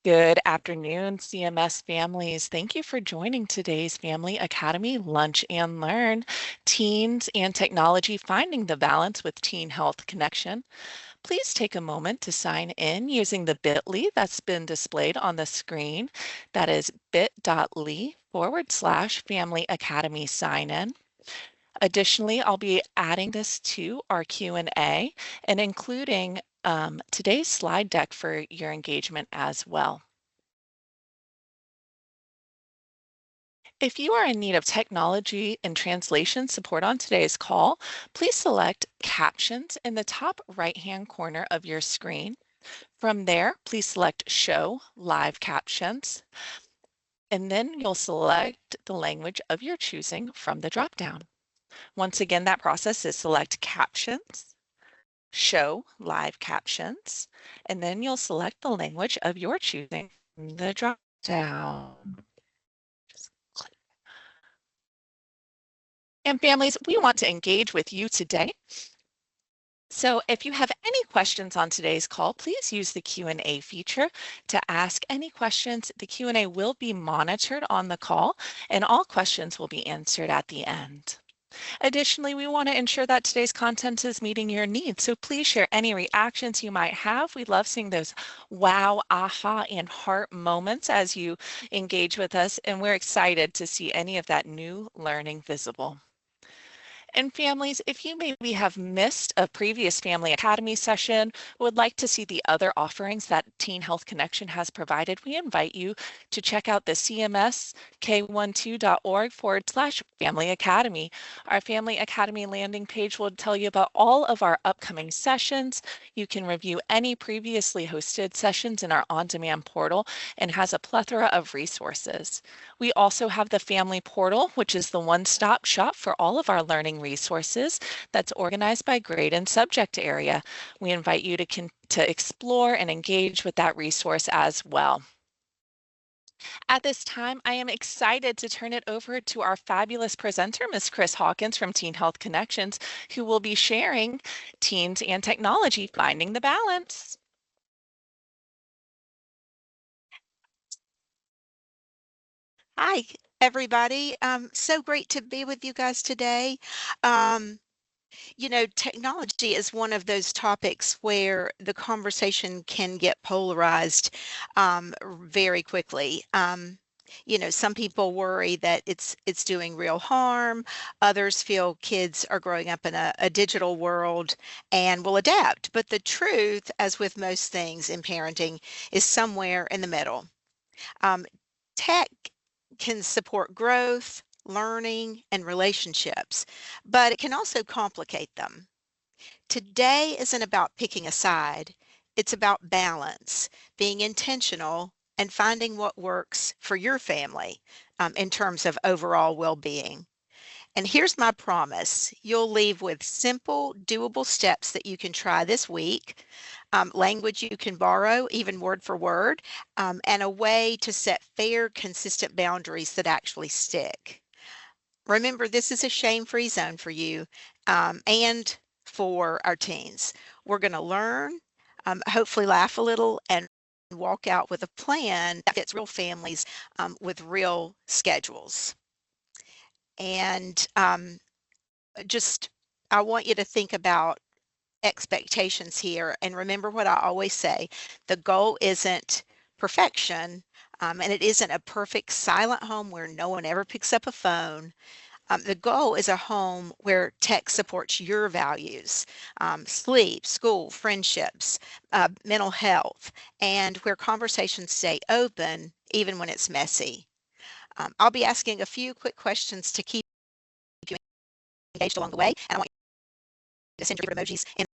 Good afternoon, CMS families. Thank you for joining today's Family Academy Lunch and Learn, Teens and Technology Finding the Balance with Teen Health Connection. Please take a moment to sign in using the bit.ly that's been displayed on the screen. That is bit.ly/Family Academy sign in. Additionally, I'll be adding this to our Q&A and including today's slide deck for your engagement as well. If you are in need of technology and translation support on today's call, please select Captions in the top right-hand corner of your screen. From there, please select Show Live Captions, and then you'll select the language of your choosing from the dropdown. Once again, that process is select Captions, Show Live Captions, and then you'll select the language of your choosing from the dropdown. And families, we want to engage with you today. So if you have any questions on today's call, please use the Q&A feature to ask any questions. The Q&A will be monitored on the call, and all questions will be answered at the end. Additionally, we want to ensure that today's content is meeting your needs, so please share any reactions you might have. We love seeing those wow, aha, and heart moments as you engage with us, and we're excited to see any of that new learning visible. And families, if you maybe have missed a previous Family Academy session, would like to see the other offerings that Teen Health Connection has provided, we invite you to check out the cmsk12.org/Family Academy. Our Family Academy landing page will tell you about all of our upcoming sessions. You can review any previously hosted sessions in our on-demand portal and has a plethora of resources. We also have the Family Portal, which is the one-stop shop for all of our learning resources that's organized by grade and subject area. We invite you to explore and engage with that resource as well. At this time, I am excited to turn it over to our fabulous presenter, Ms. Chris Hawkins from Teen Health Connections, who will be sharing Teens and Technology Finding the Balance. Hi, everybody. So great to be with you guys today. Technology is one of those topics where the conversation can get polarized very quickly. Some people worry that it's doing real harm. Others feel kids are growing up in a digital world and will adapt. But the truth, as with most things in parenting, is somewhere in the middle. Tech can support growth, learning, and relationships, but it can also complicate them. Today isn't about picking a side, it's about balance, being intentional, and finding what works for your family in terms of overall well being. And here's my promise you'll leave with simple, doable steps that you can try this week, language you can borrow, even word for word, and a way to set fair, consistent boundaries that actually stick. Remember, this is a shame-free zone for you and for our teens. We're going to learn, hopefully laugh a little, and walk out with a plan that fits real families with real schedules. And I want you to think about expectations here. And remember what I always say, the goal isn't perfection, and it isn't a perfect silent home where no one ever picks up a phone. The goal is a home where tech supports your values, sleep, school, friendships, mental health, and where conversations stay open even when it's messy. I'll be asking a few quick questions to keep you engaged along the way, and I want you to send your favorite emojis in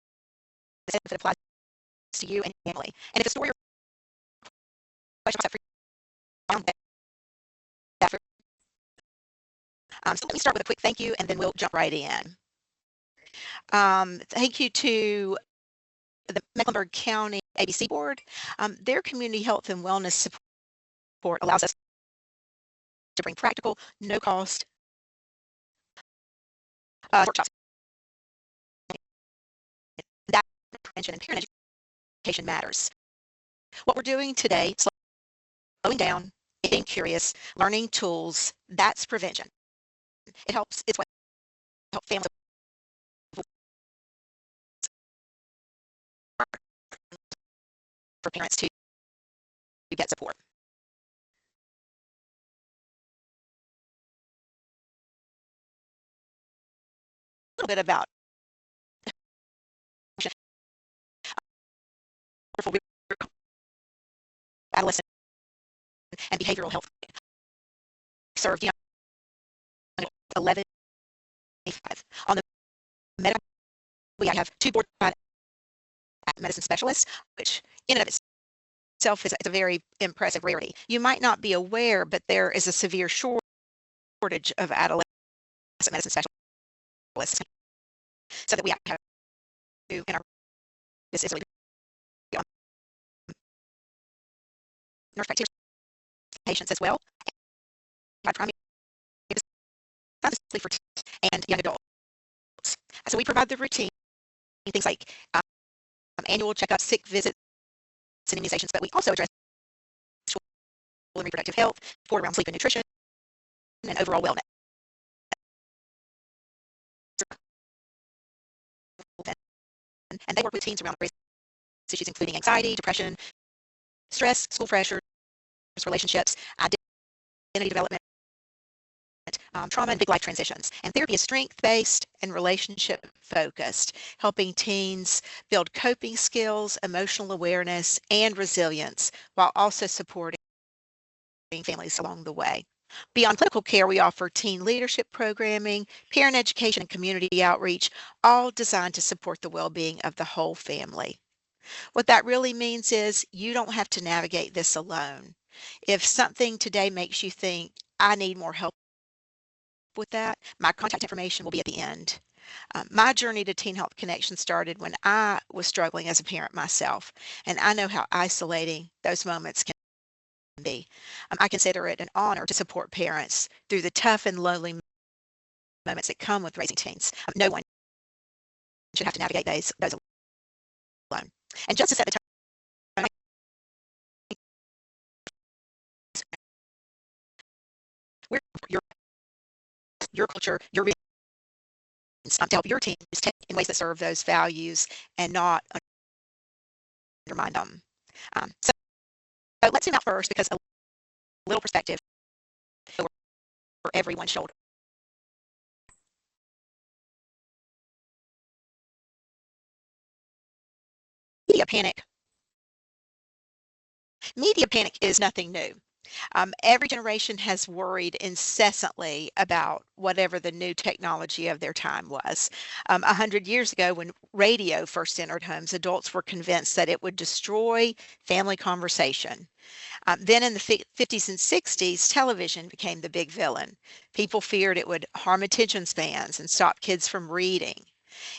if it applies to you and your family. And if a story or question comes up for you, so let me start with a quick thank you, and then we'll jump right in. Thank you to the Mecklenburg County ABC Board. Their community health and wellness support allows us to bring practical, no-cost workshops. That prevention and parent education matters. What we're doing today, slowing down, being curious, learning tools, that's prevention. It's what helps families for parents to get support. A little bit about adolescent and behavioral health served, 11 on the medical. We have two board medicine specialists, which in and of itself is a very impressive rarity. You might not be aware, but there is a severe shortage of adolescent medicine specialists, so that we have to, in our, this is really nurse practitioners, patients as well, and primary for and young adults. So we provide the routine, things like annual checkups, sick visits, and immunizations, but we also address sexual and reproductive health, support around sleep and nutrition, and overall wellness. And they work with teens around various issues, including anxiety, depression, stress, school pressures, relationships, identity development, trauma, and big life transitions. And therapy is strength-based and relationship-focused, helping teens build coping skills, emotional awareness, and resilience, while also supporting families along the way. Beyond clinical care, we offer teen leadership programming, parent education, and community outreach, all designed to support the well-being of the whole family. What that really means is you don't have to navigate this alone. If something today makes you think, I need more help with that, my contact information will be at the end. My journey to Teen Health Connection started when I was struggling as a parent myself, and I know how isolating those moments can be. I consider it an honor to support parents through the tough and lonely moments that come with raising teens. No one should have to navigate those alone. And just to set the tone, we're your culture, your reasons, to help your teams take in ways that serve those values and not undermine them. So let's zoom out first, because a little perspective for everyone's shoulder. Media panic. Media panic is nothing new. Every generation has worried incessantly about whatever the new technology of their time was. 100 years ago, when radio first entered homes, adults were convinced that it would destroy family conversation. Then in the 50s and 60s, television became the big villain. People feared it would harm attention spans and stop kids from reading.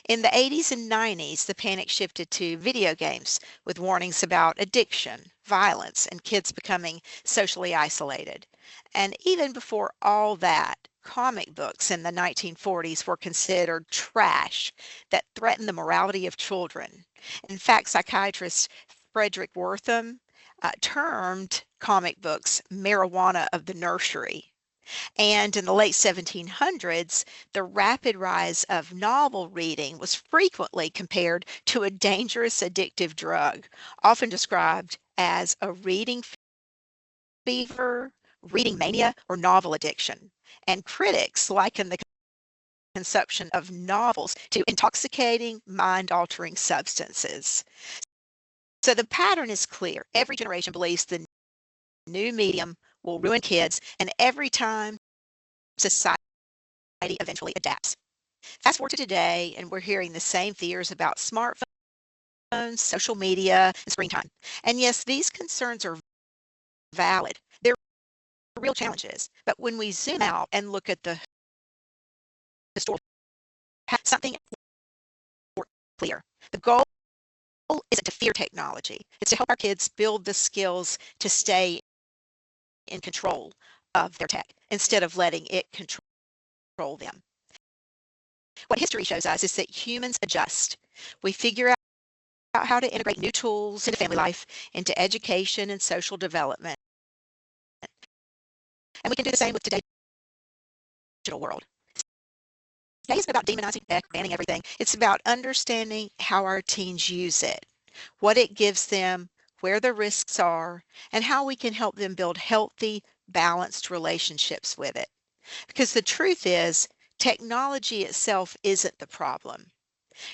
In the 80s and 90s, the panic shifted to video games with warnings about addiction, violence, and kids becoming socially isolated. And even before all that, comic books in the 1940s were considered trash that threatened the morality of children. In fact, psychiatrist Frederick Wortham termed comic books marijuana of the nursery. And in the late 1700s, the rapid rise of novel reading was frequently compared to a dangerous addictive drug, often described as a reading fever, reading mania, or novel addiction. And critics liken the consumption of novels to intoxicating, mind-altering substances. So the pattern is clear. Every generation believes the new medium will ruin kids, and every time society eventually adapts. Fast forward to today, and we're hearing the same fears about smartphones, social media, and screen time. And yes, these concerns are valid. They're real challenges. But when we zoom out and look at the historical, something clear. The goal isn't to fear technology. It's to help our kids build the skills to stay in control of their tech instead of letting it control them. What history shows us is that humans adjust. We figure out how to integrate new tools into family life, into education and social development. And we can do the same with today's digital world. Today isn't about demonizing tech, banning everything. It's about understanding how our teens use it, what it gives them, where the risks are, and how we can help them build healthy, balanced relationships with it. Because the truth is, technology itself isn't the problem.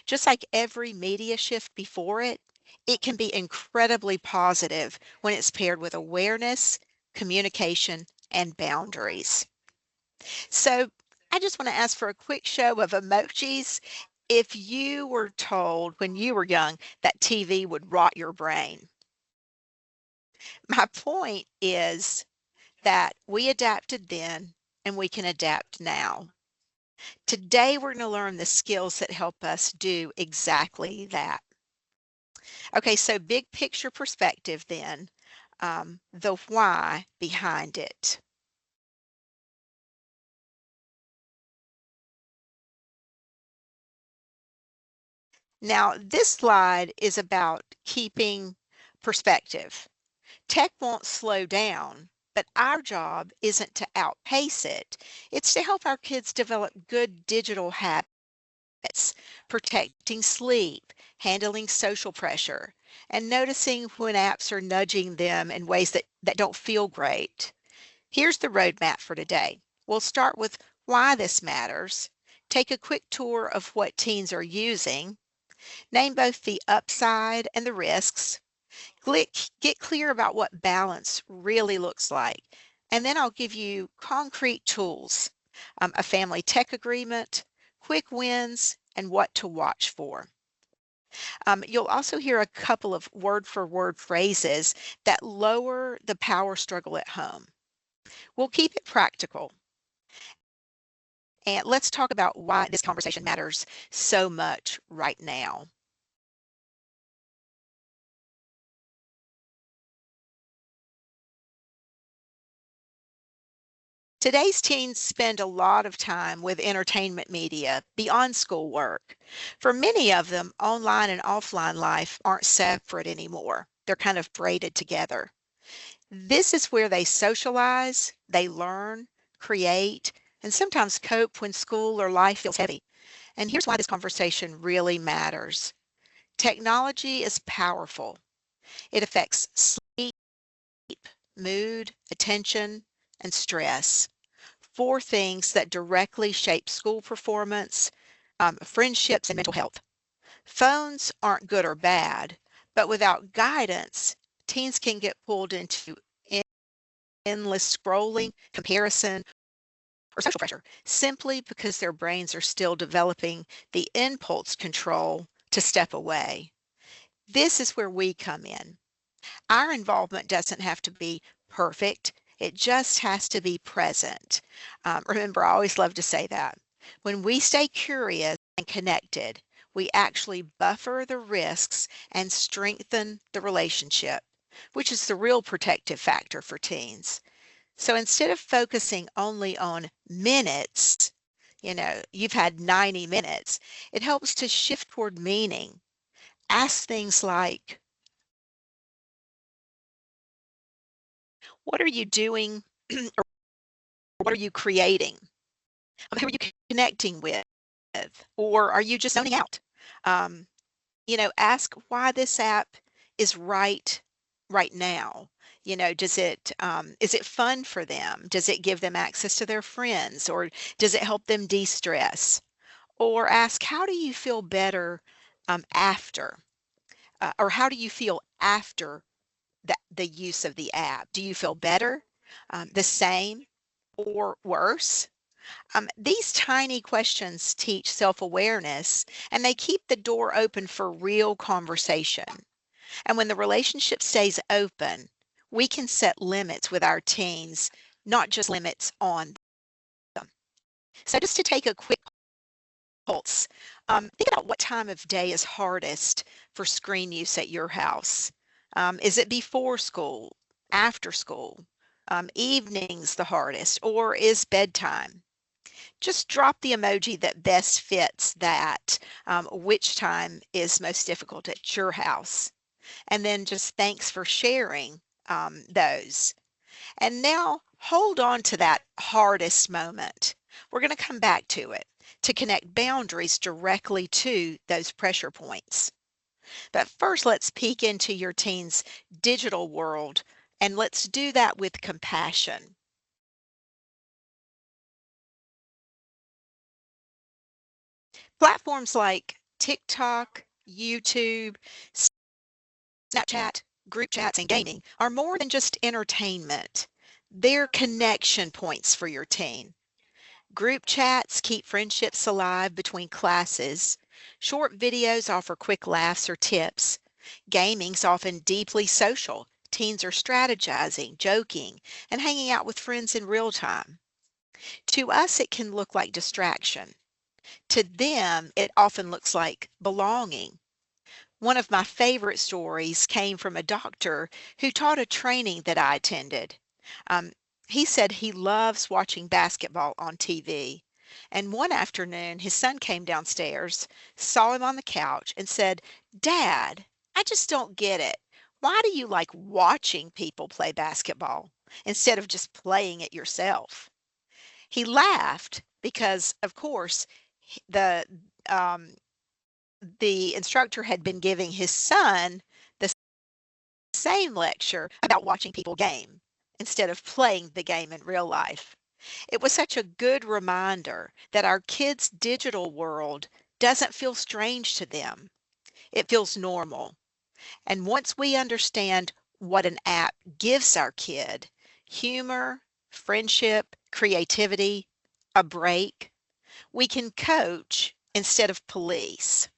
Just like every media shift before it, it can be incredibly positive when it's paired with awareness, communication, and boundaries. So I just want to ask for a quick show of emojis. If you were told when you were young that TV would rot your brain, my point is that we adapted then and we can adapt now. Today, we're going to learn the skills that help us do exactly that. Okay, so big picture perspective then, the why behind it. Now, this slide is about keeping perspective. Tech won't slow down, but our job isn't to outpace it. It's to help our kids develop good digital habits, protecting sleep, handling social pressure, and noticing when apps are nudging them in ways that don't feel great. Here's the roadmap for today. We'll start with why this matters, take a quick tour of what teens are using, name both the upside and the risks, get clear about what balance really looks like, and then I'll give you concrete tools, a family tech agreement, quick wins, and what to watch for. You'll also hear a couple of word for word phrases that lower the power struggle at home. We'll keep it practical. And let's talk about why this conversation matters so much right now. Today's teens spend a lot of time with entertainment media beyond schoolwork. For many of them, online and offline life aren't separate anymore. They're kind of braided together. This is where they socialize, they learn, create, and sometimes cope when school or life feels heavy. And here's why this conversation really matters. Technology is powerful. It affects sleep, mood, attention, and stress. Four things that directly shape school performance, friendships, and mental health. Phones aren't good or bad, but without guidance, teens can get pulled into endless scrolling, comparison, or social pressure simply because their brains are still developing the impulse control to step away. This is where we come in. Our involvement doesn't have to be perfect, it just has to be present. Remember, I always love to say that. When we stay curious and connected, we actually buffer the risks and strengthen the relationship, which is the real protective factor for teens. So instead of focusing only on minutes, you've had 90 minutes, it helps to shift toward meaning. Ask things like, what are you doing or what are you creating? Who are you connecting with? Or are you just zoning out? Um, ask why this app is right now. Is it fun for them? Does it give them access to their friends, or does it help them de-stress? Or ask, how do you feel better after? Or how do you feel after the use of the app? Do you feel better, the same, or worse? These tiny questions teach self-awareness and they keep the door open for real conversation. And when the relationship stays open, we can set limits with our teens, not just limits on them. So just to take a quick pulse, think about what time of day is hardest for screen use at your house. Is it before school, after school, evenings the hardest, or is bedtime? Just drop the emoji that best fits that, which time is most difficult at your house. And then just thanks for sharing those. And now hold on to that hardest moment. We're going to come back to it to connect boundaries directly to those pressure points. But first, let's peek into your teen's digital world, and let's do that with compassion. Platforms like TikTok, YouTube, Snapchat, group chats, and gaming are more than just entertainment. They're connection points for your teen. Group chats keep friendships alive between classes. Short videos offer quick laughs or tips. Gaming's often deeply social. Teens are strategizing, joking, and hanging out with friends in real time. To us, it can look like distraction. To them, it often looks like belonging. One of my favorite stories came from a doctor who taught a training that I attended. Um, he said he loves watching basketball on TV. And one afternoon, his son came downstairs, saw him on the couch, and said, "Dad, I just don't get it. Why do you like watching people play basketball instead of just playing it yourself?" He laughed because, of course, the um, the instructor had been giving his son the same lecture about watching people game instead of playing the game in real life. It was such a good reminder that our kids' digital world doesn't feel strange to them. It feels normal. And once we understand what an app gives our kid, humor, friendship, creativity, a break, we can coach instead of police.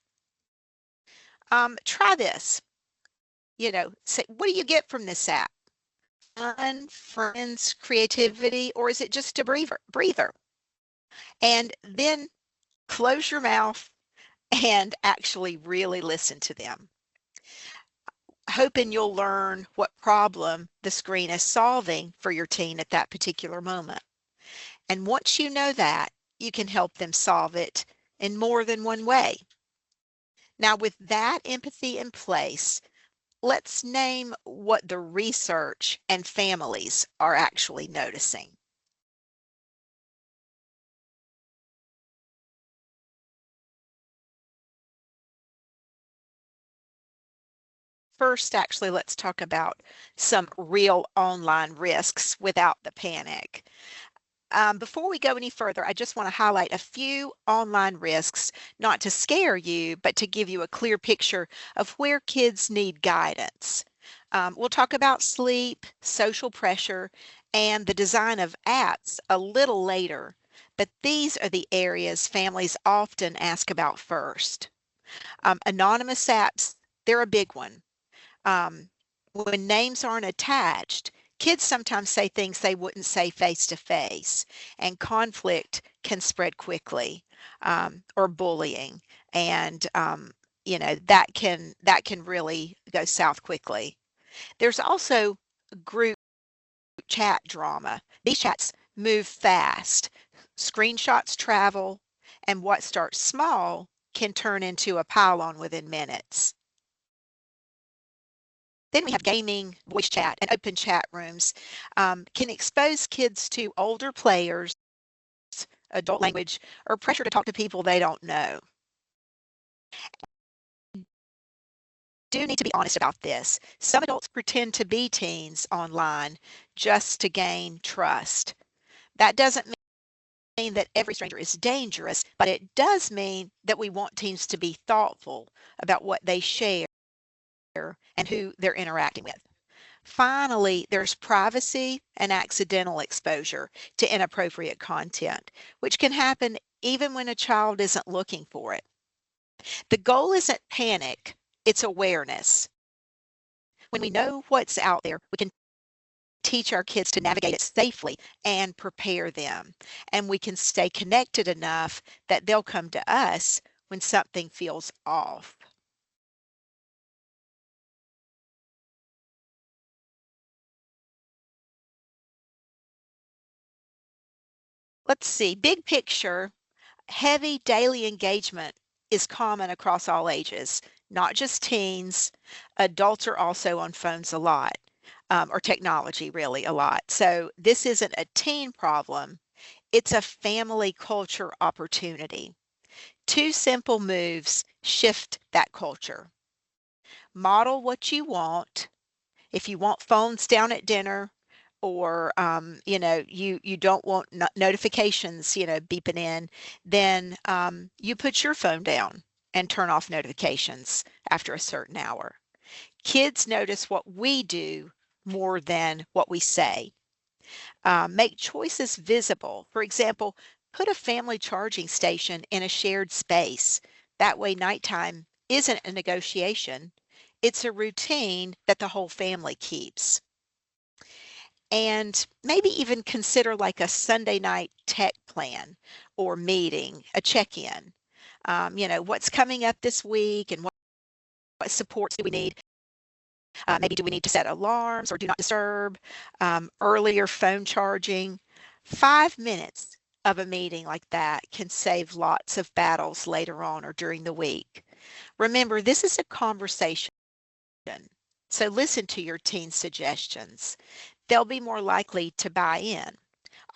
Try this. Say, what do you get from this app? Fun, friends, creativity, or is it just a breather? And then close your mouth and actually really listen to them. Hoping you'll learn what problem the screen is solving for your teen at that particular moment. And once you know that, you can help them solve it in more than one way. Now, with that empathy in place, let's name what the research and families are actually noticing. First, actually, let's talk about some real online risks without the panic. Before we go any further, I just want to highlight a few online risks, not to scare you, but to give you a clear picture of where kids need guidance. We'll talk about sleep, social pressure, and the design of apps a little later, but these are the areas families often ask about first. Anonymous apps, they're a big one. Um, when names aren't attached, kids sometimes say things they wouldn't say face to face, and conflict can spread quickly, or bullying, and that can really go south quickly. There's also group chat drama. These chats move fast. Screenshots travel, and what starts small can turn into a pile-on within minutes. Then we have gaming, voice chat, and open chat rooms can expose kids to older players, adult language, or pressure to talk to people they don't know. Do need to be honest about this. Some adults pretend to be teens online just to gain trust. That doesn't mean that every stranger is dangerous, but it does mean that we want teens to be thoughtful about what they share and who they're interacting with. Finally, there's privacy and accidental exposure to inappropriate content, which can happen even when a child isn't looking for it. The goal isn't panic, it's awareness. When we know what's out there, we can teach our kids to navigate it safely and prepare them. And we can stay connected enough that they'll come to us when something feels off. Let's see, big picture, heavy daily engagement is common across all ages, not just teens. Adults are also on phones a lot. or technology really a lot. So this isn't a teen problem, it's a family culture opportunity. Two simple moves shift that culture. Model what you want. If you want phones down at dinner, or you don't want notifications beeping in, then you put your phone down and turn off notifications after a certain hour. Kids notice what we do more than what we say. Make choices visible. For example, put a family charging station in a shared space. That way nighttime isn't a negotiation. It's a routine that the whole family keeps. And maybe even consider like a Sunday night tech plan or meeting, a check-in. What's coming up this week and what supports do we need? Maybe do we need to set alarms or do not disturb, earlier phone charging? 5 minutes of a meeting like that can save lots of battles later on or during the week. Remember, this is a conversation, so listen to your teen's suggestions. They'll be more likely to buy in.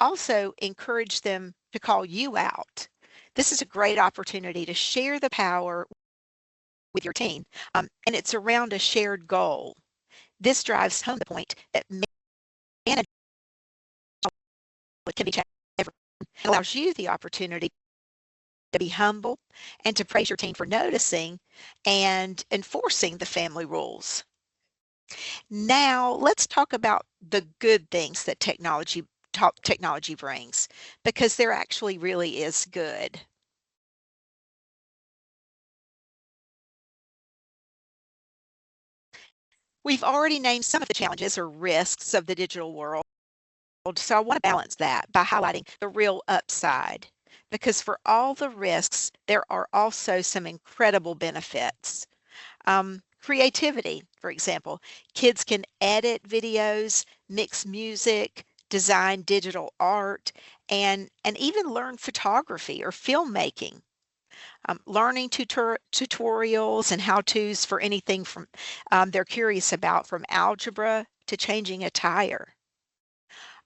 Also, encourage them to call you out. This is a great opportunity to share the power with your teen, and it's around a shared goal. This drives home the point that management can be everyone, and allows you the opportunity to be humble and to praise your teen for noticing and enforcing the family rules. Now, let's talk about the good things that technology brings, because there actually really is good. We've already named some of the challenges or risks of the digital world, so I want to balance that by highlighting the real upside. Because for all the risks, there are also some incredible benefits. Creativity, for example, kids can edit videos, mix music, design digital art, and even learn photography or filmmaking. Learning tutorials and how-tos for anything from they're curious about, from algebra to changing a tire.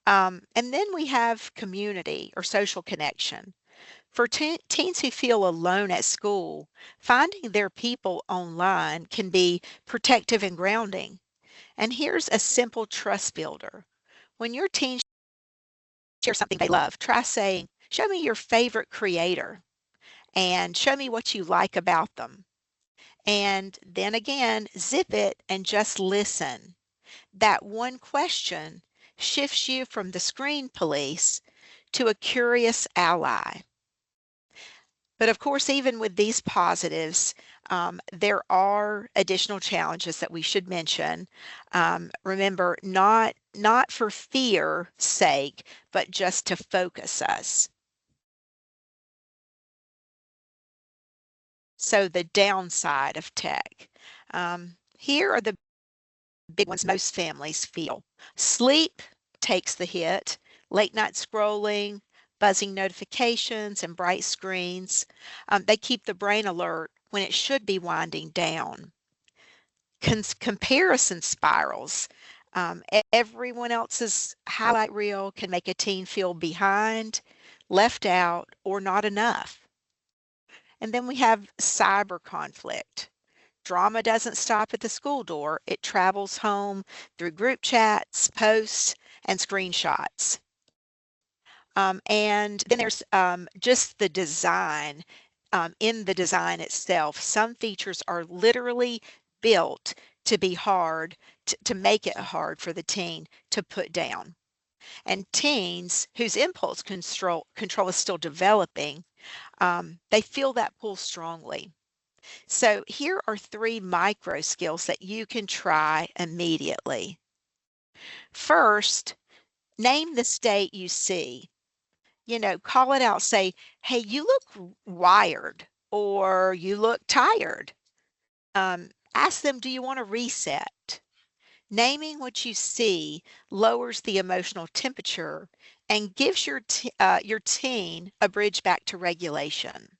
And then we have community or social connection. For teens who feel alone at school, finding their people online can be protective and grounding. And here's a simple trust builder. When your teens share something they love, try saying, "Show me your favorite creator," and "Show me what you like about them." And then again, zip it and just listen. That one question shifts you from the screen police to a curious ally. But of course, even with these positives, there are additional challenges that we should mention. Remember, not for fear sake, but just to focus us. So the downside of tech. Here are the big ones most families feel. Sleep takes the hit, late night scrolling, buzzing notifications, and bright screens. They keep the brain alert when it should be winding down. Comparison spirals. Everyone else's highlight reel can make a teen feel behind, left out, or not enough. And then we have cyber conflict. Drama doesn't stop at the school door. It travels home through group chats, posts, and screenshots. And then there's just the design. In the design itself, some features are literally built to be hard, to make it hard for the teen to put down. And teens whose impulse control is still developing, they feel that pull strongly. So here are 3 micro skills that you can try immediately. First, name the state you see. Call it out. Say, "Hey, you look wired," or "You look tired." Ask them, "Do you want to reset?" Naming what you see lowers the emotional temperature and gives your teen a bridge back to regulation.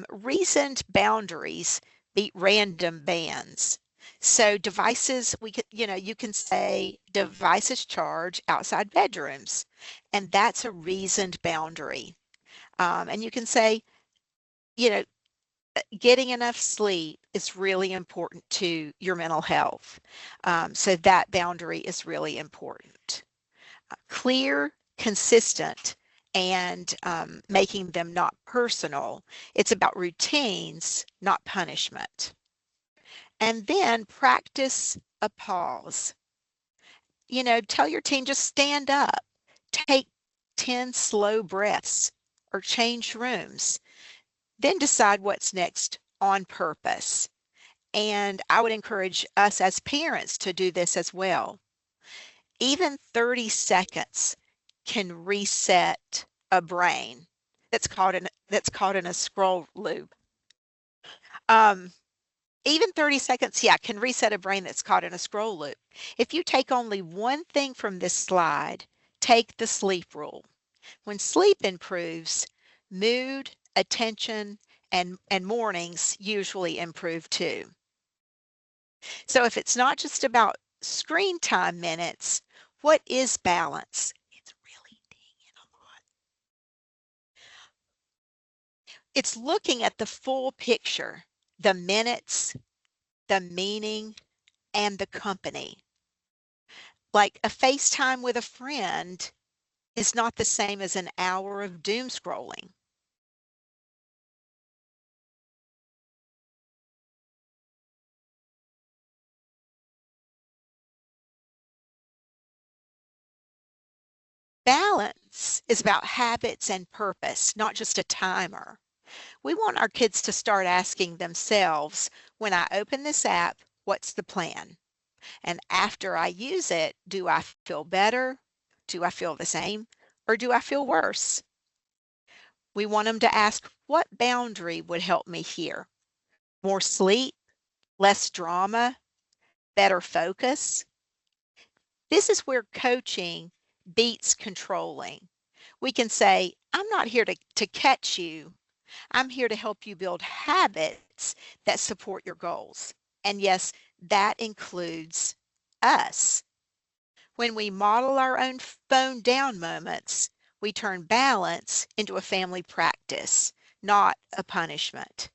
Reasoned boundaries beat random bans. So devices, you can say devices charge outside bedrooms, and that's a reasoned boundary. And you can say, you know, getting enough sleep is really important to your mental health. So that boundary is really important. Clear, consistent, and making them not personal. It's about routines, not punishment. And then practice a pause. Tell your teen, just stand up, take 10 slow breaths, or change rooms. Then decide what's next on purpose. And I would encourage us as parents to do this as well. Even 30 seconds can reset a brain that's caught in a scroll loop. Um, Even 30 seconds, yeah, can reset a brain that's caught in a scroll loop. If you take only one thing from this slide, take the sleep rule. When sleep improves, mood, attention, and mornings usually improve too. So if it's not just about screen time minutes, what is balance? It's really dang it a lot. It's looking at the full picture, the minutes, the meaning, and the company. Like a FaceTime with a friend is not the same as an hour of doom scrolling. Balance is about habits and purpose, not just a timer. We want our kids to start asking themselves, when I open this app, what's the plan? And after I use it, do I feel better? Do I feel the same? Or do I feel worse? We want them to ask, what boundary would help me here? More sleep, less drama, better focus? This is where coaching beats controlling. We can say, I'm not here to catch you. I'm here to help you build habits that support your goals. And yes, that includes us. When we model our own phone down moments, we turn balance into a family practice, not a punishment.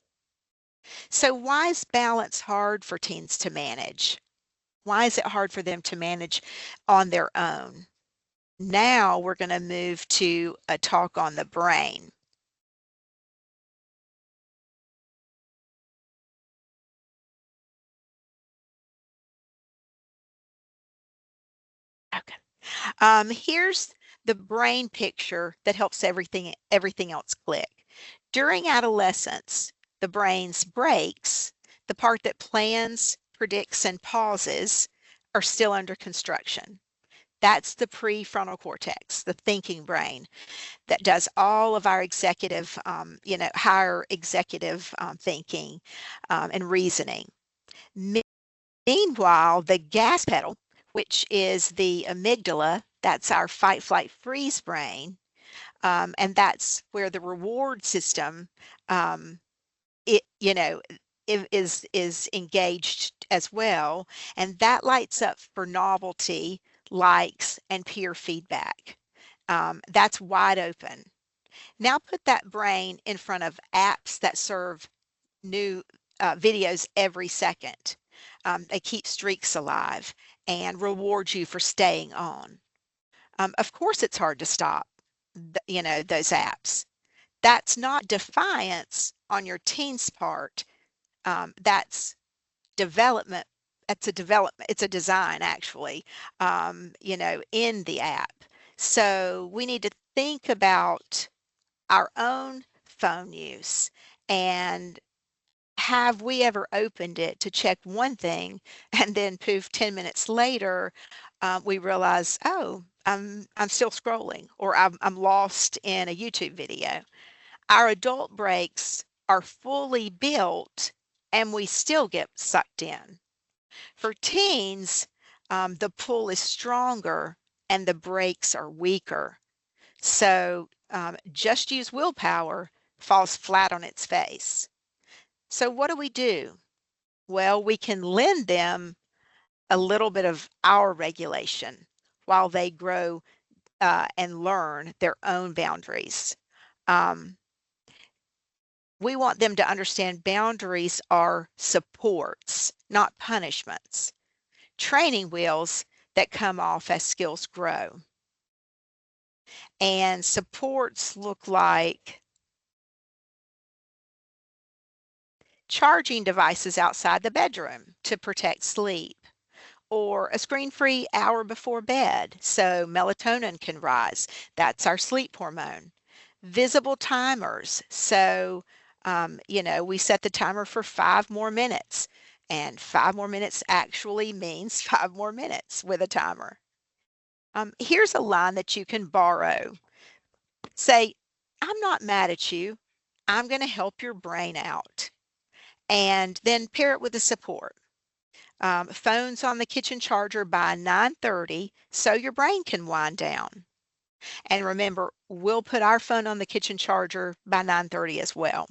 So, why is balance hard for teens to manage? Why is it hard for them to manage on their own? Now we're going to move to a talk on the brain. Okay. Here's the brain picture that helps everything else click. During adolescence, the brain's brakes, the part that plans, predicts, and pauses, are still under construction. That's the prefrontal cortex, the thinking brain that does all of our higher executive thinking and reasoning. Meanwhile, the gas pedal, which is the amygdala, that's our fight, flight, freeze brain, and that's where the reward system, um, it you know, is engaged as well, and that lights up for novelty, likes, and peer feedback. That's wide open. Now put that brain in front of apps that serve new videos every second. They keep streaks alive and reward you for staying on. Of course, it's hard to stop, those apps. That's not defiance on your teen's part. That's development. That's a development. It's a design, actually, in the app. So we need to think about our own phone use, and have we ever opened it to check one thing and then poof, 10 minutes later, we realize, oh, I'm still scrolling, or I'm lost in a YouTube video. Our adult brakes are fully built and we still get sucked in. For teens, the pull is stronger and the brakes are weaker. So just use willpower falls flat on its face. So what do we do? Well, we can lend them a little bit of our regulation while they grow and learn their own boundaries. Um, we want them to understand boundaries are supports, not punishments, training wheels that come off as skills grow. And supports look like charging devices outside the bedroom to protect sleep, or a screen-free hour before bed so melatonin can rise. That's our sleep hormone. Visible timers. So, we set the timer for 5 more minutes, and 5 more minutes actually means 5 more minutes with a timer. Here's a line that you can borrow. Say, I'm not mad at you. I'm going to help your brain out. And then pair it with the support. Phones on the kitchen charger by 9:30 so your brain can wind down. And remember, we'll put our phone on the kitchen charger by 9:30 as well.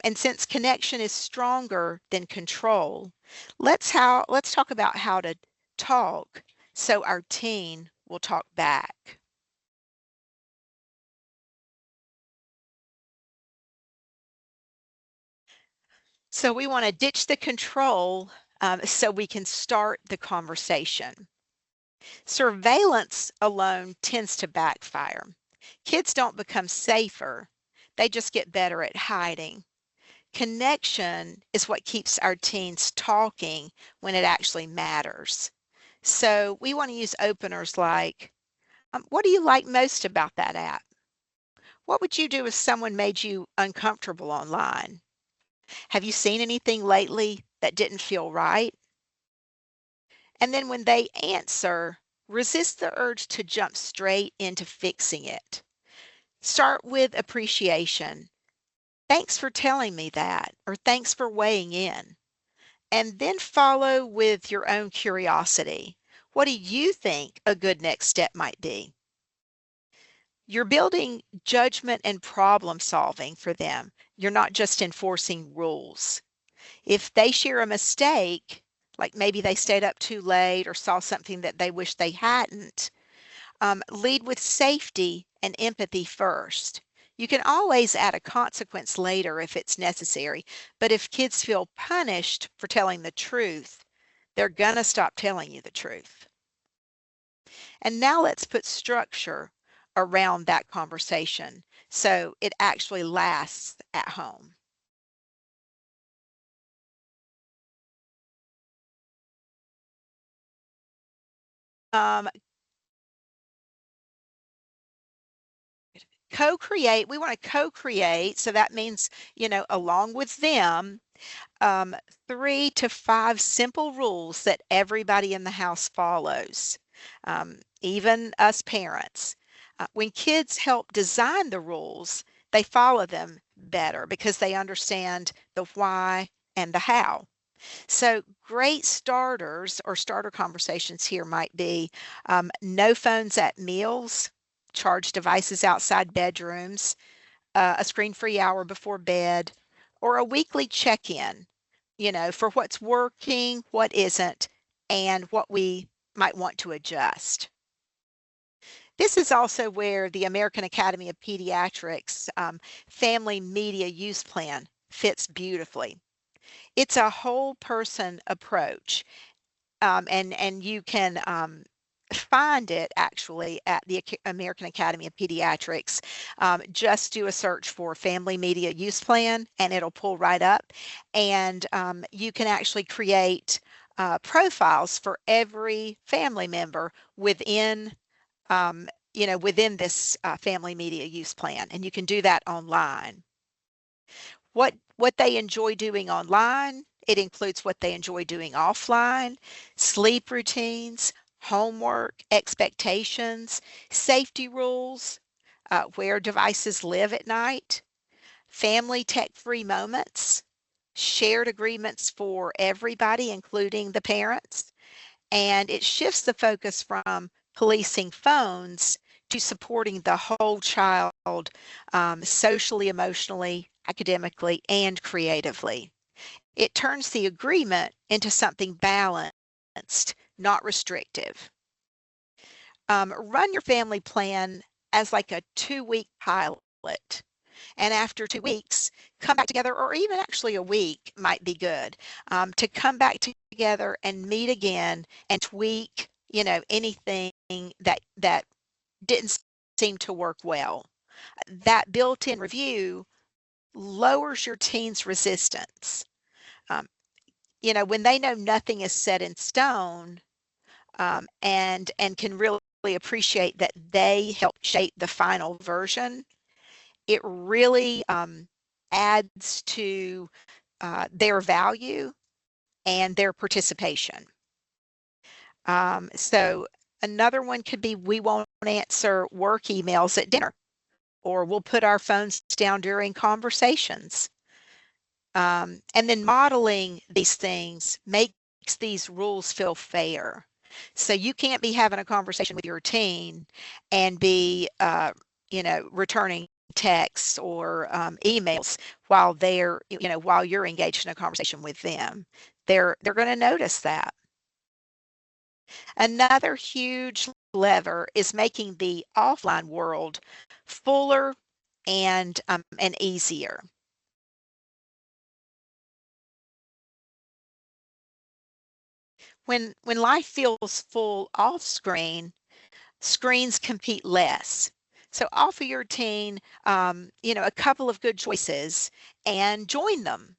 And since connection is stronger than control, let's talk about how to talk so our teen will talk back. So we want to ditch the control so we can start the conversation. Surveillance alone tends to backfire. Kids don't become safer, they just get better at hiding. Connection is what keeps our teens talking when it actually matters. So we want to use openers like, what do you like most about that app? What would you do if someone made you uncomfortable online? Have you seen anything lately that didn't feel right? And then when they answer, resist the urge to jump straight into fixing it. Start with appreciation. Thanks for telling me that, or thanks for weighing in. And then follow with your own curiosity. What do you think a good next step might be? You're building judgment and problem solving for them. You're not just enforcing rules. If they share a mistake, like maybe they stayed up too late or saw something that they wish they hadn't, lead with safety and empathy first. You can always add a consequence later if it's necessary, but if kids feel punished for telling the truth, they're going to stop telling you the truth. And now let's put structure around that conversation so it actually lasts at home. Um, Co-create, we want to co-create, so that means, along with them, um, 3 to 5 simple rules that everybody in the house follows, even us parents. When kids help design the rules, they follow them better because they understand the why and the how. So, great starters or starter conversations here might be no phones at meals, charge devices outside bedrooms, a screen free hour before bed, or a weekly check in, for what's working, what isn't, and what we might want to adjust. This is also where the American Academy of Pediatrics Family Media Use Plan fits beautifully. It's a whole person approach, and you can find it actually at the American Academy of Pediatrics. Just do a search for Family Media Use Plan, and it'll pull right up. And you can actually create profiles for every family member um, within this Family Media Use Plan, and you can do that online. What they enjoy doing online, it includes what they enjoy doing offline, sleep routines, homework, expectations, safety rules, where devices live at night, family tech-free moments, shared agreements for everybody, including the parents, and it shifts the focus from policing phones to supporting the whole child socially, emotionally, academically, and creatively. It turns the agreement into something balanced, not restrictive. Run your family plan as like a 2-week pilot. And after 2 weeks, come back together, or even actually a week might be good, to come back together and meet again and tweak, anything that didn't seem to work well. That built-in review lowers your teen's resistance. Um, when they know nothing is set in stone, and can really appreciate that they helped shape the final version, it really adds to their value and their participation. So another one could be, we won't answer work emails at dinner, or we'll put our phones down during conversations. And then modeling these things makes these rules feel fair. So you can't be having a conversation with your teen and be, returning texts or emails while while you're engaged in a conversation with them. They're going to notice that. Another huge lever is making the offline world fuller and easier. When life feels full off screen, screens compete less. So offer your teen, a couple of good choices and join them.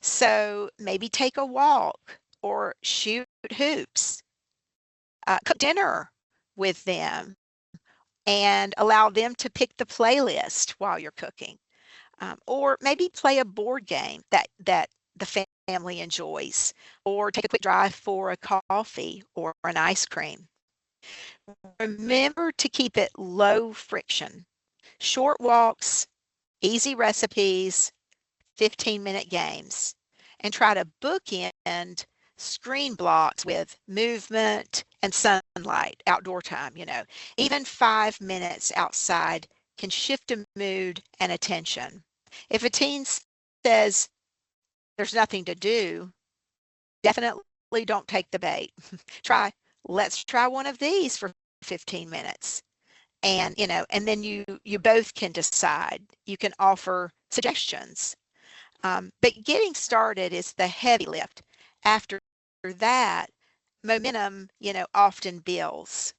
So maybe take a walk or shoot hoops, cook dinner with them, and allow them to pick the playlist while you're cooking. Or maybe play a board game that the family enjoys, or take a quick drive for a coffee or an ice cream. Remember to keep it low friction. Short walks, easy recipes, 15-minute games, and try to bookend screen blocks with movement and sunlight, outdoor time. Even 5 minutes outside can shift a mood and attention. If a teen says there's nothing to do, definitely don't take the bait. Let's try one of these for 15 minutes. And then you both can decide. You can offer suggestions. But getting started is the heavy lift. After that, momentum, often builds.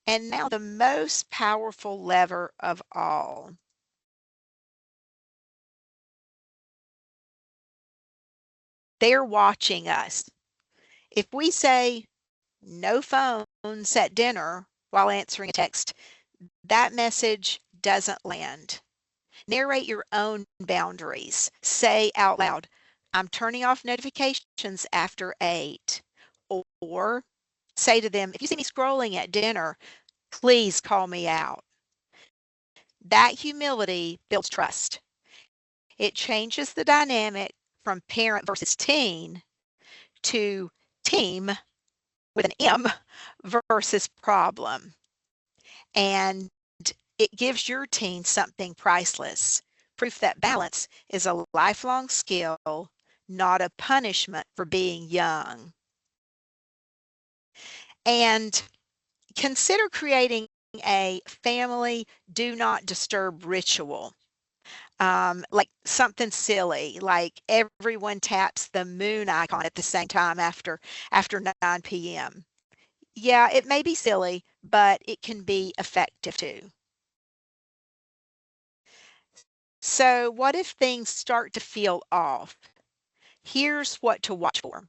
And now the most powerful lever of all. They're watching us. If we say no phones at dinner while answering a text, that message doesn't land. Narrate your own boundaries. Say out loud, I'm turning off notifications after 8. Or say to them, if you see me scrolling at dinner, please call me out. That humility builds trust. It changes the dynamic from parent versus teen to team with an M versus problem. And it gives your teen something priceless, proof that balance is a lifelong skill, not a punishment for being young. And consider creating a family do not disturb ritual. Like something silly, like everyone taps the moon icon at the same time after 9 p.m. Yeah, it may be silly, but it can be effective too. So what if things start to feel off? Here's what to watch for.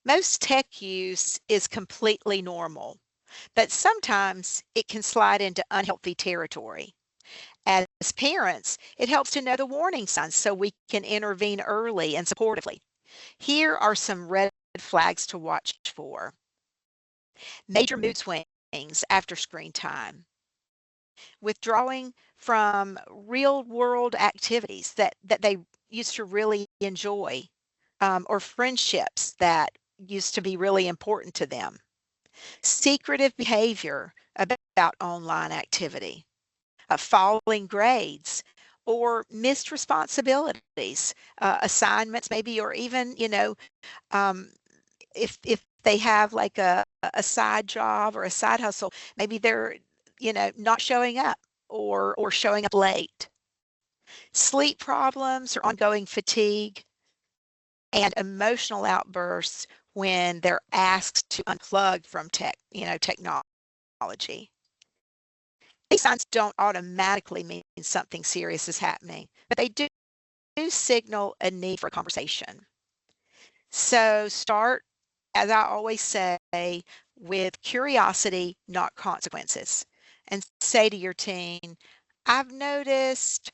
Most tech use is completely normal, but sometimes it can slide into unhealthy territory. As parents, it helps to know the warning signs so we can intervene early and supportively. Here are some red flags to watch for. Major mood swings after screen time. Withdrawing from real world activities that they used to really enjoy, or friendships that used to be really important to them. Secretive behavior about online activity. falling grades, or missed responsibilities, assignments maybe, or even, um, if they have like a side job or a side hustle, maybe they're, not showing up or showing up late. Sleep problems or ongoing fatigue and emotional outbursts when they're asked to unplug from technology. These signs don't automatically mean something serious is happening, but they do signal a need for a conversation. So start, as I always say, with curiosity, not consequences. And say to your teen, I've noticed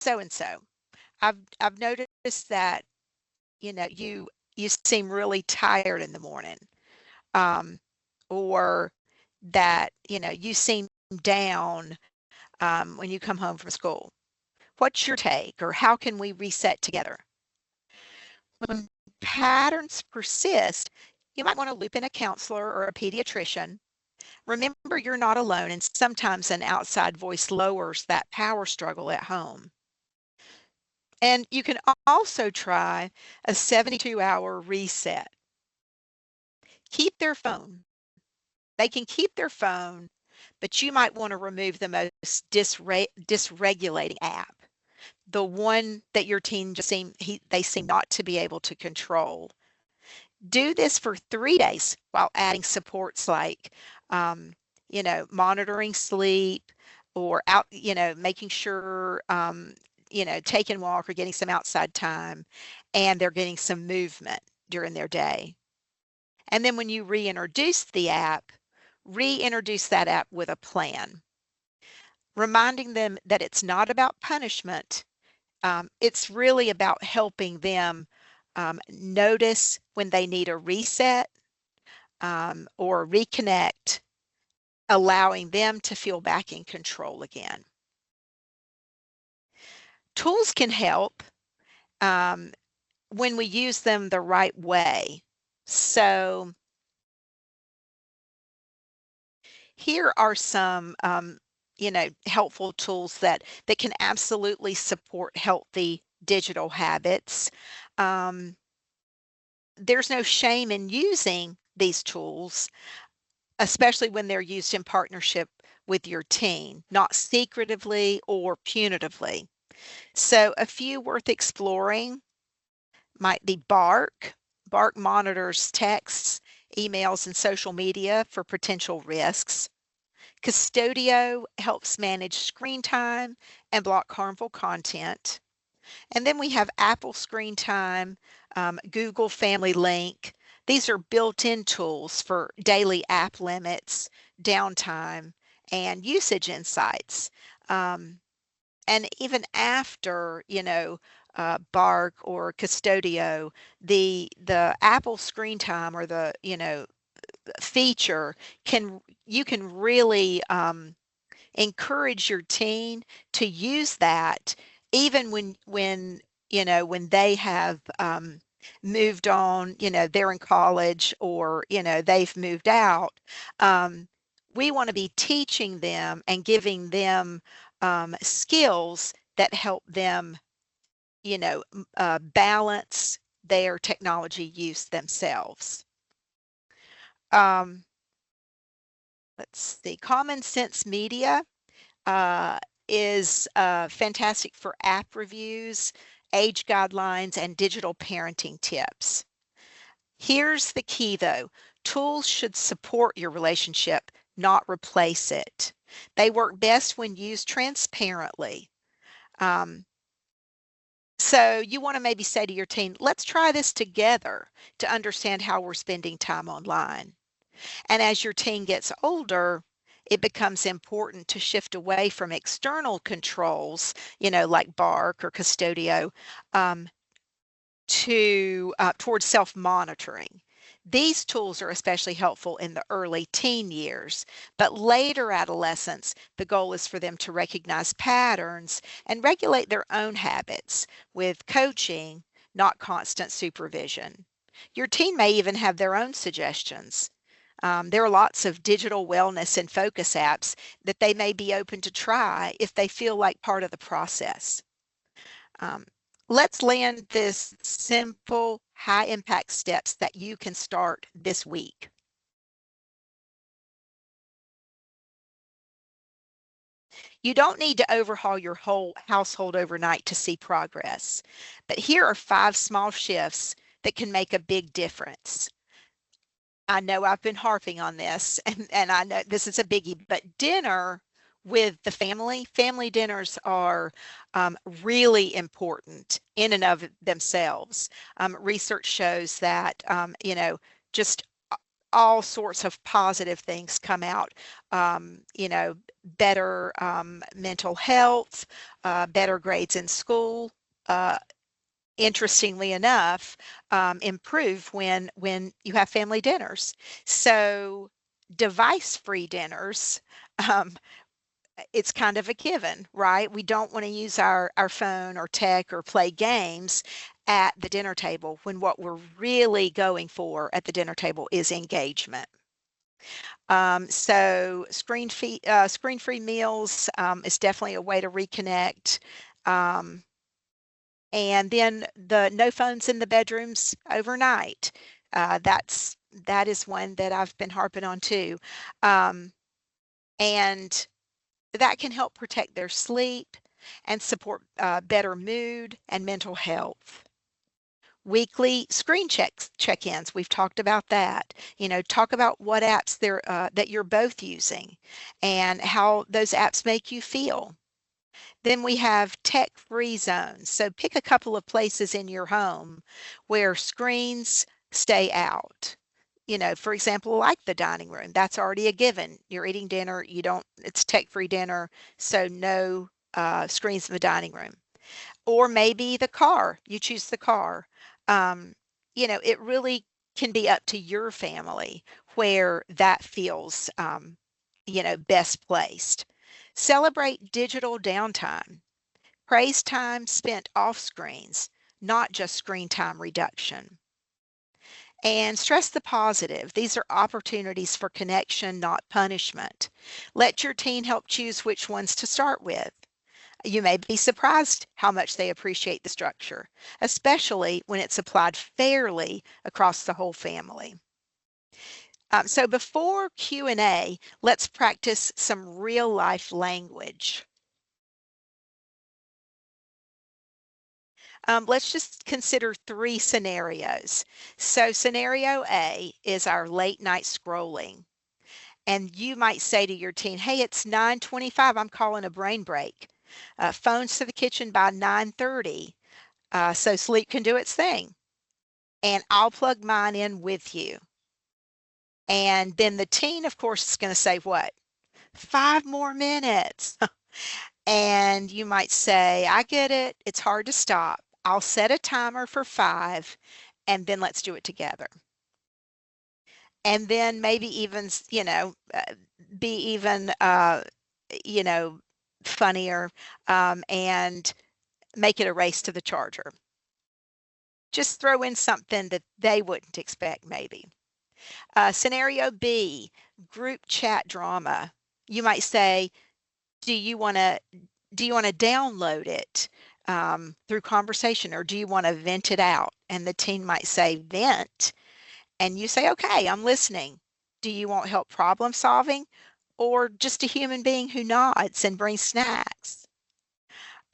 so and so. I've noticed that, you seem really tired in the morning. Um, or that, you seem down when you come home from school. What's your take, or how can we reset together? When patterns persist, you might want to loop in a counselor or a pediatrician. Remember, you're not alone, and sometimes an outside voice lowers that power struggle at home. And you can also try a 72-hour reset. Keep their phone. They can keep their phone, but you might want to remove the most dysregulating app, the one that your teen they seem not to be able to control. Do this for 3 days while adding supports like, monitoring sleep, or making sure, taking a walk or getting some outside time, and they're getting some movement during their day. And then when you reintroduce the app, reintroduce that app with a plan, reminding them that it's not about punishment. It's really about helping them notice when they need a reset, or reconnect, allowing them to feel back in control again. Tools can help um, when we use them the right way. So here are some, helpful tools that can absolutely support healthy digital habits. Um, there's no shame in using these tools, especially when they're used in partnership with your teen, not secretively or punitively. So a few worth exploring might be Bark. Bark monitors texts, emails, and social media for potential risks. Custodio helps manage screen time and block harmful content. And then we have Apple Screen Time, Google Family Link. These are built-in tools for daily app limits, downtime, and usage insights. And even after, Bark or Custodio, the Apple Screen Time, or the, feature, you can really encourage your teen to use that, even when they have moved on, they're in college, or they've moved out. um, we want to be teaching them and giving them skills that help them, balance their technology use themselves. um, let's see, Common Sense Media uh, is fantastic for app reviews, age guidelines, and digital parenting tips. Here's the key though: tools should support your relationship, not replace it. They work best when used transparently. Um, so you want to maybe say to your teen, let's try this together to understand how we're spending time online. And as your teen gets older, it becomes important to shift away from external controls, like Bark or Custodio, um, to towards self-monitoring. These tools are especially helpful in the early teen years, but later adolescence, the goal is for them to recognize patterns and regulate their own habits with coaching, not constant supervision. Your teen may even have their own suggestions. There are lots of digital wellness and focus apps that they may be open to try if they feel like part of the process. Um, let's land this simple, high impact steps that you can start this week. You don't need to overhaul your whole household overnight to see progress, but here are 5 small shifts that can make a big difference. I know I've been harping on this, and I know this is a biggie, but dinner with the family dinners are really important in and of themselves. Research shows that, just all sorts of positive things come out, better mental health, better grades in school, interestingly enough, improve when you have family dinners. So device-free dinners, um, it's kind of a given, right? We don't want to use our phone or tech or play games at the dinner table when what we're really going for at the dinner table is engagement. So screen-free meals is definitely a way to reconnect. Um, and then the no phones in the bedrooms overnight. That is one that I've been harping on too. Um, and that can help protect their sleep and support better mood and mental health. Weekly screen check-ins. We've talked about that. Talk about what apps that you're both using and how those apps make you feel. Then we have tech-free zones. So pick a couple of places in your home where screens stay out. For example, like the dining room, that's already a given. You're eating dinner, it's tech-free dinner, so no screens in the dining room. Or maybe the car, you choose the car. Um, it really can be up to your family where that feels, best placed. Celebrate digital downtime. Praise time spent off screens, not just screen time reduction. And stress the positive. These are opportunities for connection, not punishment. Let your teen help choose which ones to start with. You may be surprised how much they appreciate the structure, especially when it's applied fairly across the whole family. So before Q&A, let's practice some real life language. Let's just consider 3 scenarios. So scenario A is our late night scrolling. And you might say to your teen, hey, it's 9:25, I'm calling a brain break. Phones to the kitchen by 9:30, so sleep can do its thing. And I'll plug mine in with you. And then the teen, of course, is going to say what? 5 more minutes. And you might say, I get it. It's hard to stop. I'll set a timer for 5 and then let's do it together. And then maybe even, be even, you know, funnier, and make it a race to the charger. Just throw in something that they wouldn't expect, maybe. Scenario B, group chat drama. You might say, do you want to download it through conversation, or do you want to vent it out? And the teen might say vent, and you say, okay, I'm listening. Do you want help problem solving, or just a human being who nods and brings snacks?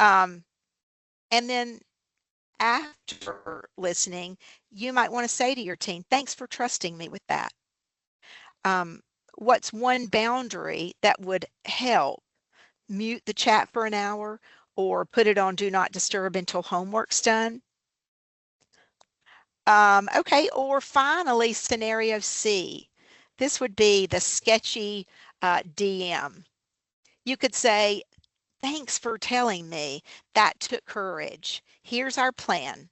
Um, and then after listening, you might want to say to your teen, thanks for trusting me with that. What's one boundary that would help? Mute the chat for an hour or put it on do not disturb until homework's done. Okay, or finally, scenario C. This would be the sketchy DM. You could say, thanks for telling me. That took courage. Here's our plan.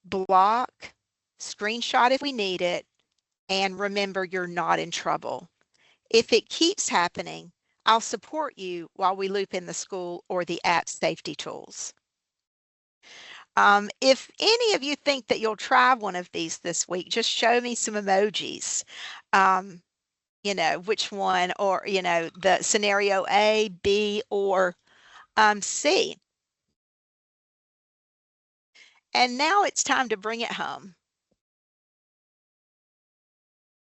Block, screenshot if we need it, and remember you're not in trouble. If it keeps happening, I'll support you while we loop in the school or the app safety tools. If any of you think that you'll try one of these this week, just show me some emojis. Which one, or, the scenario A, B, or C. And now it's time to bring it home.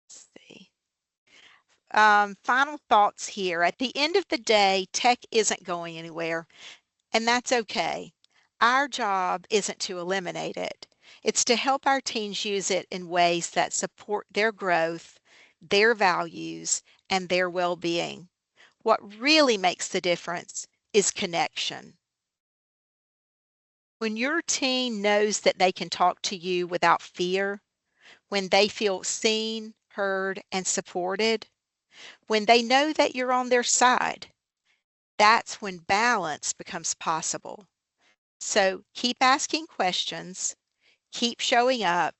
Let's see. Final thoughts here. At the end of the day, tech isn't going anywhere, and that's okay. Our job isn't to eliminate it. It's to help our teens use it in ways that support their growth, their values, and their well-being. What really makes the difference is connection. When your teen knows that they can talk to you without fear, when they feel seen, heard, and supported, when they know that you're on their side, that's when balance becomes possible. So keep asking questions, keep showing up,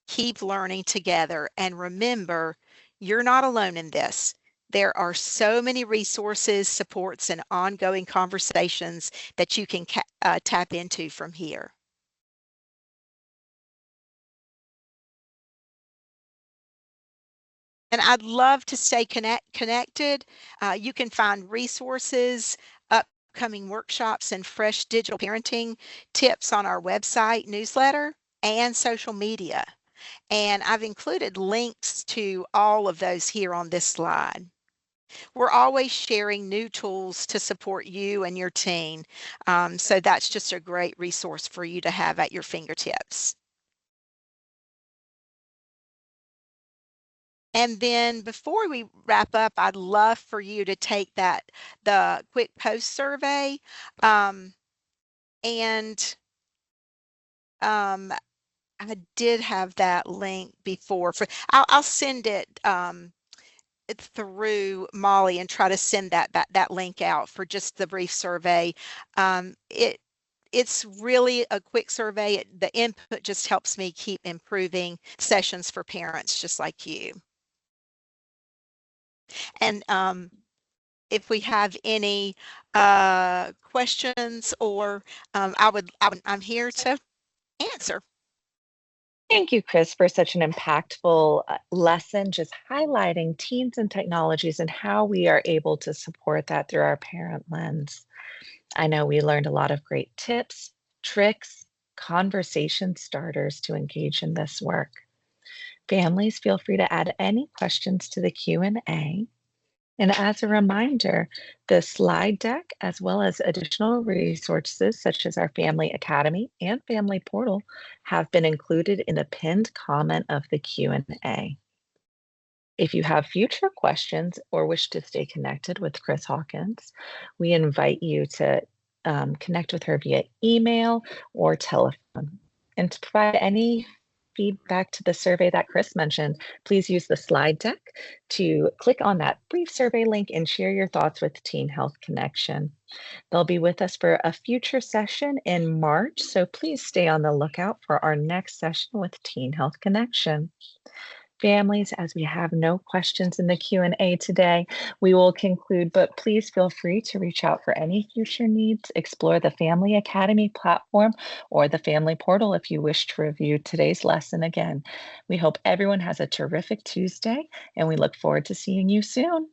keep learning together, and remember, you're not alone in this. There are so many resources, supports, and ongoing conversations that you can tap into from here. And I'd love to stay connected. You can find resources, upcoming workshops, and fresh digital parenting tips on our website, newsletter, and social media. And I've included links to all of those here on this slide. We're always sharing new tools to support you and your teen. So that's just a great resource for you to have at your fingertips. And then before we wrap up, I'd love for you to take the quick post survey. And I did have that link before. I'll send it through Molly and try to send that link out for just the brief survey. It's really a quick survey. The input just helps me keep improving sessions for parents just like you. And if we have any questions, or I'm here to answer. Thank you, Chris, for such an impactful lesson, just highlighting teens and technologies and how we are able to support that through our parent lens. I know we learned a lot of great tips, tricks, conversation starters to engage in this work. Families, feel free to add any questions to the Q&A. And as a reminder, the slide deck, as well as additional resources such as our Family Academy and Family Portal, have been included in the pinned comment of the Q&A. If you have future questions or wish to stay connected with Chris Hawkins, we invite you to connect with her via email or telephone. And to provide any feedback to the survey that Chris mentioned, please use the slide deck to click on that brief survey link and share your thoughts with Teen Health Connection. They'll be with us for a future session in March, so please stay on the lookout for our next session with Teen Health Connection. Families, as we have no questions in the Q&A today, we will conclude, but please feel free to reach out for any future needs, explore the Family Academy platform or the Family Portal if you wish to review today's lesson again. We hope everyone has a terrific Tuesday, and we look forward to seeing you soon.